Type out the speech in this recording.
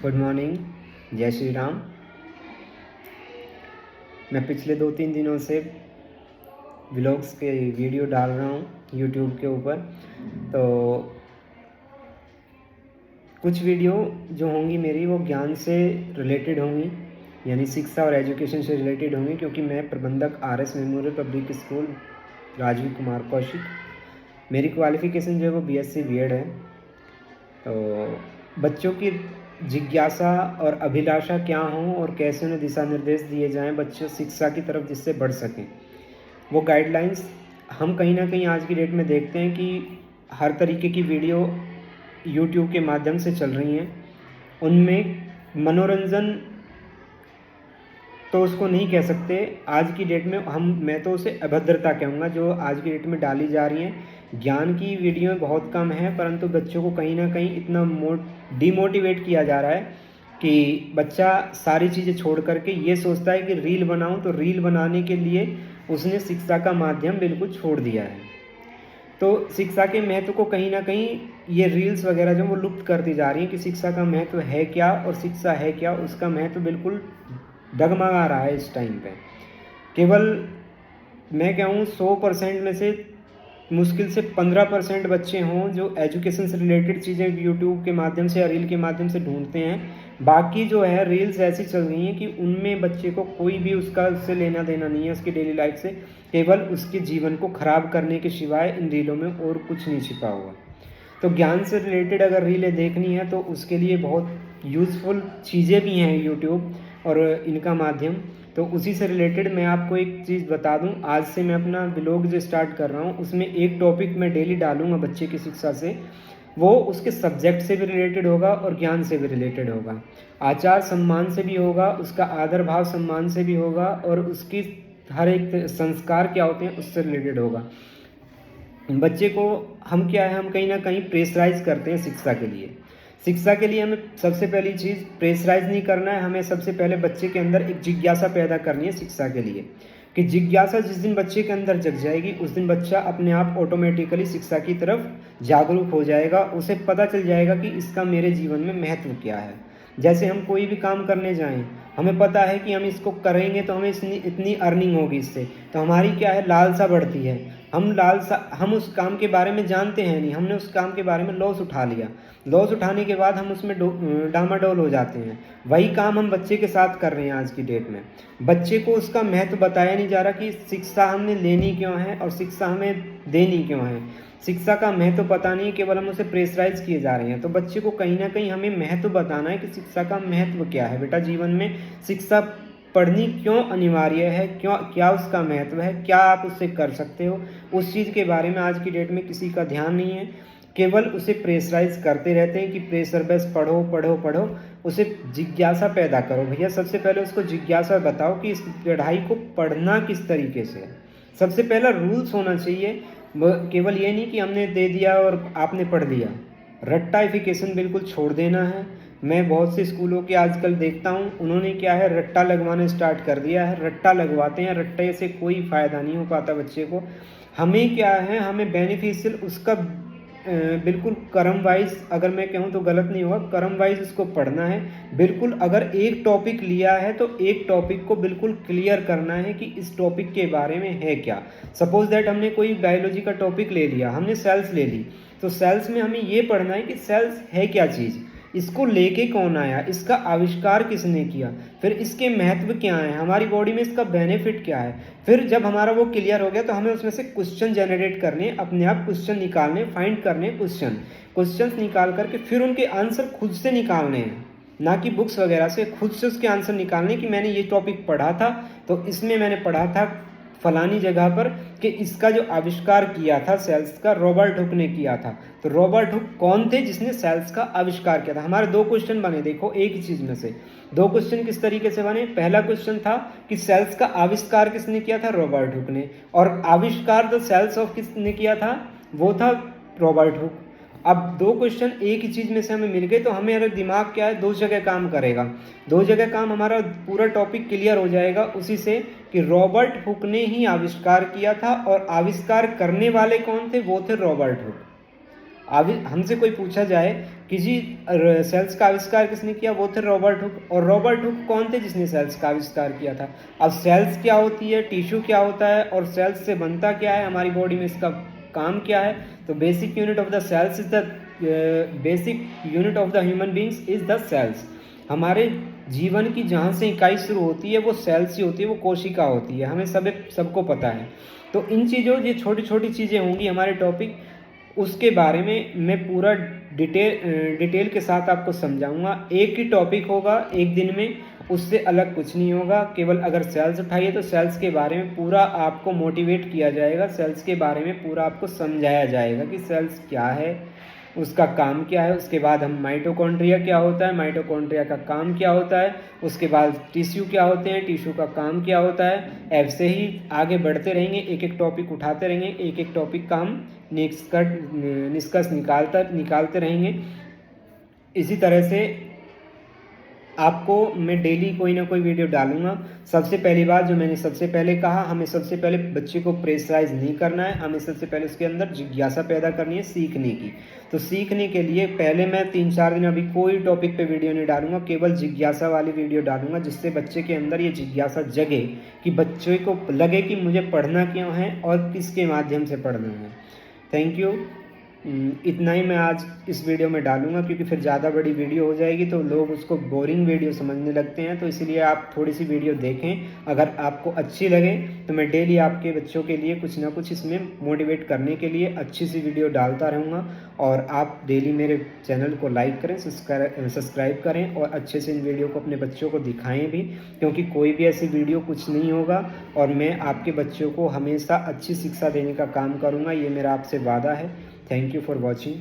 Good morning, जय श्री राम। मैं पिछले 2-3 दिनों से व्लॉग्स के वीडियो डाल रहा हूँ यूट्यूब के ऊपर। तो कुछ वीडियो जो होंगी मेरी वो ज्ञान से रिलेटेड होंगी, यानी शिक्षा और एजुकेशन से रिलेटेड होंगी, क्योंकि मैं प्रबंधक RS memorial public school Rajeev Kumar Kaushik, मेरी क्वालिफ़िकेशन जो है वो BSc B.Ed है। तो बच्चों की जिज्ञासा और अभिलाषा क्या हो और कैसे उन्हें दिशा निर्देश दिए जाएं बच्चों शिक्षा की तरफ जिससे बढ़ सकें, वो गाइडलाइंस हम कहीं ना कहीं आज की डेट में देखते हैं कि हर तरीके की वीडियो यूट्यूब के माध्यम से चल रही हैं। उनमें मनोरंजन तो उसको नहीं कह सकते आज की डेट में, मैं तो उसे अभद्रता कहूँगा जो आज की डेट में डाली जा रही हैं। ज्ञान की वीडियो बहुत कम है, परंतु बच्चों को कहीं ना कहीं इतना डिमोटिवेट किया जा रहा है कि बच्चा सारी चीज़ें छोड़ करके ये सोचता है कि रील बनाऊं, तो रील बनाने के लिए उसने शिक्षा का माध्यम बिल्कुल छोड़ दिया है। तो शिक्षा के महत्व को कहीं ना कहीं ये रील्स वगैरह जो वो लुप्त करती जा रही हैं कि शिक्षा का महत्व है क्या और शिक्षा है क्या, उसका महत्व बिल्कुल डगमगा रहा है इस टाइम पे। केवल मैं कहूँ 100% में से मुश्किल से 15% बच्चे हों जो एजुकेशन से रिलेटेड चीज़ें यूट्यूब के माध्यम से या रील के माध्यम से ढूंढते हैं। बाकी जो है रील्स ऐसी चल रही हैं कि उनमें बच्चे को कोई भी उससे लेना देना नहीं है उसकी डेली लाइफ से, केवल उसके जीवन को ख़राब करने के सिवाय इन रीलों में और कुछ नहीं छिपा हुआ। तो ज्ञान से रिलेटेड अगर रीलें देखनी है तो उसके लिए बहुत यूज़फुल चीज़ें भी हैं यूट्यूब और इनका माध्यम। तो उसी से रिलेटेड मैं आपको एक चीज़ बता दूं, आज से मैं अपना ब्लॉग जो स्टार्ट कर रहा हूं उसमें एक टॉपिक मैं डेली डालूंगा बच्चे की शिक्षा से। वो उसके सब्जेक्ट से भी रिलेटेड होगा और ज्ञान से भी रिलेटेड होगा, आचार सम्मान से भी होगा, उसका आदर भाव सम्मान से भी होगा और उसकी हर एक संस्कार क्या होते हैं उससे रिलेटेड होगा। बच्चे को हम क्या है, हम कहीं ना कहीं प्रेशराइज करते हैं शिक्षा के लिए। शिक्षा के लिए हमें सबसे पहली चीज़ प्रेशराइज नहीं करना है, हमें सबसे पहले बच्चे के अंदर एक जिज्ञासा पैदा करनी है शिक्षा के लिए, कि जिज्ञासा जिस दिन बच्चे के अंदर जग जाएगी उस दिन बच्चा अपने आप ऑटोमेटिकली शिक्षा की तरफ जागरूक हो जाएगा। उसे पता चल जाएगा कि इसका मेरे जीवन में महत्व क्या है। जैसे हम कोई भी काम करने जाएं, हमें पता है कि हम इसको करेंगे तो हमें इतनी अर्निंग होगी इससे, तो हमारी क्या है लालसा बढ़ती है। हम उस काम के बारे में जानते हैं नहीं, हमने उस काम के बारे में लॉस उठा लिया, लॉस उठाने के बाद हम उसमें डामाडोल हो जाते हैं। वही काम हम बच्चे के साथ कर रहे हैं आज की डेट में। बच्चे को उसका महत्व बताया नहीं जा रहा कि शिक्षा हमने लेनी क्यों है और शिक्षा हमें देनी क्यों है। शिक्षा का महत्व पता नहीं, केवल हम उसे प्रेशराइज किए जा रहे हैं। तो बच्चे को कहीं ना कहीं हमें महत्व बताना है कि शिक्षा का महत्व क्या है। बेटा जीवन में शिक्षा पढ़नी क्यों अनिवार्य है, क्यों, क्या उसका महत्व है, क्या आप उससे कर सकते हो, उस चीज़ के बारे में आज की डेट में किसी का ध्यान नहीं है। केवल उसे प्रेशराइज करते रहते हैं कि प्रेशर बेस पढ़ो पढ़ो पढ़ो। उसे जिज्ञासा पैदा करो भैया, सबसे पहले उसको जिज्ञासा बताओ कि इस पढ़ाई को पढ़ना किस तरीके से है। सबसे पहला रूल्स होना चाहिए, केवल ये नहीं कि हमने दे दिया और आपने पढ़ लिया। रट्टाइफिकेशन बिल्कुल छोड़ देना है। मैं बहुत से स्कूलों के आजकल देखता हूँ, उन्होंने क्या है रट्टा लगवाना स्टार्ट कर दिया है। रट्टा लगवाते हैं, रट्टे से कोई फ़ायदा नहीं हो पाता बच्चे को। हमें क्या है, हमें बेनिफिशियल उसका बिल्कुल कर्म वाइज, अगर मैं कहूँ तो गलत नहीं होगा, कर्म वाइज उसको पढ़ना है। बिल्कुल अगर एक टॉपिक लिया है तो एक टॉपिक को बिल्कुल क्लियर करना है कि इस टॉपिक के बारे में है क्या। सपोज दैट हमने कोई बायोलॉजी का टॉपिक ले लिया, हमने सेल्स ले ली, तो सेल्स में हमें ये पढ़ना है कि सेल्स है क्या चीज़, इसको लेके कौन आया, इसका आविष्कार किसने किया, फिर इसके महत्व क्या है, हमारी बॉडी में इसका बेनिफिट क्या है। फिर जब हमारा वो क्लियर हो गया तो हमें उसमें से क्वेश्चन जनरेट करने, अपने आप क्वेश्चन निकालने, फाइंड करने, क्वेश्चंस निकाल करके फिर उनके आंसर खुद से निकालने हैं, ना कि बुक्स वगैरह से। खुद से उसके आंसर निकालने कि मैंने ये टॉपिक पढ़ा था तो इसमें मैंने पढ़ा था फलानी जगह पर कि इसका जो आविष्कार किया था सेल्स का रॉबर्ट हुक ने किया था। तो रॉबर्ट हुक कौन थे जिसने सेल्स का आविष्कार किया था। हमारे दो क्वेश्चन बने, देखो एक ही चीज़ में से दो क्वेश्चन किस तरीके से बने। पहला क्वेश्चन था कि सेल्स का आविष्कार किसने किया था, रॉबर्ट हुक ने, और आविष्कार द सेल्स ऑफ किसने किया था, वो था रॉबर्ट हुक। अब दो क्वेश्चन एक ही चीज़ में से हमें मिल गए तो हमें अगर दिमाग क्या है दो जगह काम करेगा, दो जगह काम, हमारा पूरा टॉपिक क्लियर हो जाएगा उसी से कि रॉबर्ट हुक ने ही आविष्कार किया था और आविष्कार करने वाले कौन थे, वो थे रॉबर्ट हुक। हमसे कोई पूछा जाए किसी सेल्स का आविष्कार किसने किया? वो थे रॉबर्ट हुक। और रॉबर्ट हुक कौन थे जिसने सेल्स का आविष्कार किया था? अब सेल्स क्या होती है, टिश्यू क्या होता है और सेल्स से बनता क्या है, हमारी बॉडी में इसका काम क्या है? तो basic unit of the cells is the basic unit of the human beings is the cells. हमारे जीवन की जहाँ से इकाई शुरू होती है वो सेल से होती है, वो कोशिका होती है, हमें सबको पता है। तो इन चीज़ों, ये छोटी छोटी चीज़ें होंगी हमारे टॉपिक, उसके बारे में मैं पूरा डिटेल के साथ आपको समझाऊंगा। एक ही टॉपिक होगा एक दिन में, उससे अलग कुछ नहीं होगा। केवल अगर सेल्स उठाइए तो सेल्स के बारे में पूरा आपको मोटिवेट किया जाएगा, सेल्स के बारे में पूरा आपको समझाया जाएगा कि सेल्स क्या है, उसका काम क्या है। उसके बाद हम माइटोकॉन्ड्रिया क्या होता है, माइटोकॉन्ड्रिया का काम क्या होता है। उसके बाद टिश्यू क्या होते हैं, टिश्यू का काम क्या होता है। ऐसे ही आगे बढ़ते रहेंगे, एक एक टॉपिक उठाते रहेंगे, एक एक टॉपिक का हम निष्कर्ष निकालते रहेंगे। इसी तरह से आपको मैं डेली कोई ना कोई वीडियो डालूंगा। सबसे पहली बात जो मैंने सबसे पहले कहा, हमें सबसे पहले बच्चे को प्रेशराइज नहीं करना है, हमें सबसे पहले उसके अंदर जिज्ञासा पैदा करनी है सीखने की। तो सीखने के लिए पहले मैं 3-4 दिन अभी कोई टॉपिक पे वीडियो नहीं डालूंगा, केवल जिज्ञासा वाली वीडियो डालूंगा, जिससे बच्चे के अंदर ये जिज्ञासा जगे कि बच्चे को लगे कि मुझे पढ़ना क्यों है और किसके माध्यम से पढ़ना है। Thank you. इतना ही मैं आज इस वीडियो में डालूंगा, क्योंकि फिर ज़्यादा बड़ी वीडियो हो जाएगी तो लोग उसको बोरिंग वीडियो समझने लगते हैं। तो इसलिए आप थोड़ी सी वीडियो देखें, अगर आपको अच्छी लगे तो मैं डेली आपके बच्चों के लिए कुछ ना कुछ इसमें मोटिवेट करने के लिए अच्छी सी वीडियो डालता रहूँगा। और आप डेली मेरे चैनल को लाइक करें, सब्सक्राइब करें और अच्छे से इन वीडियो को अपने बच्चों को दिखाएँ भी, क्योंकि कोई भी ऐसी वीडियो कुछ नहीं होगा और मैं आपके बच्चों को हमेशा अच्छी शिक्षा देने का काम करूँगा, ये मेरा आपसे वादा है। Thank you for watching.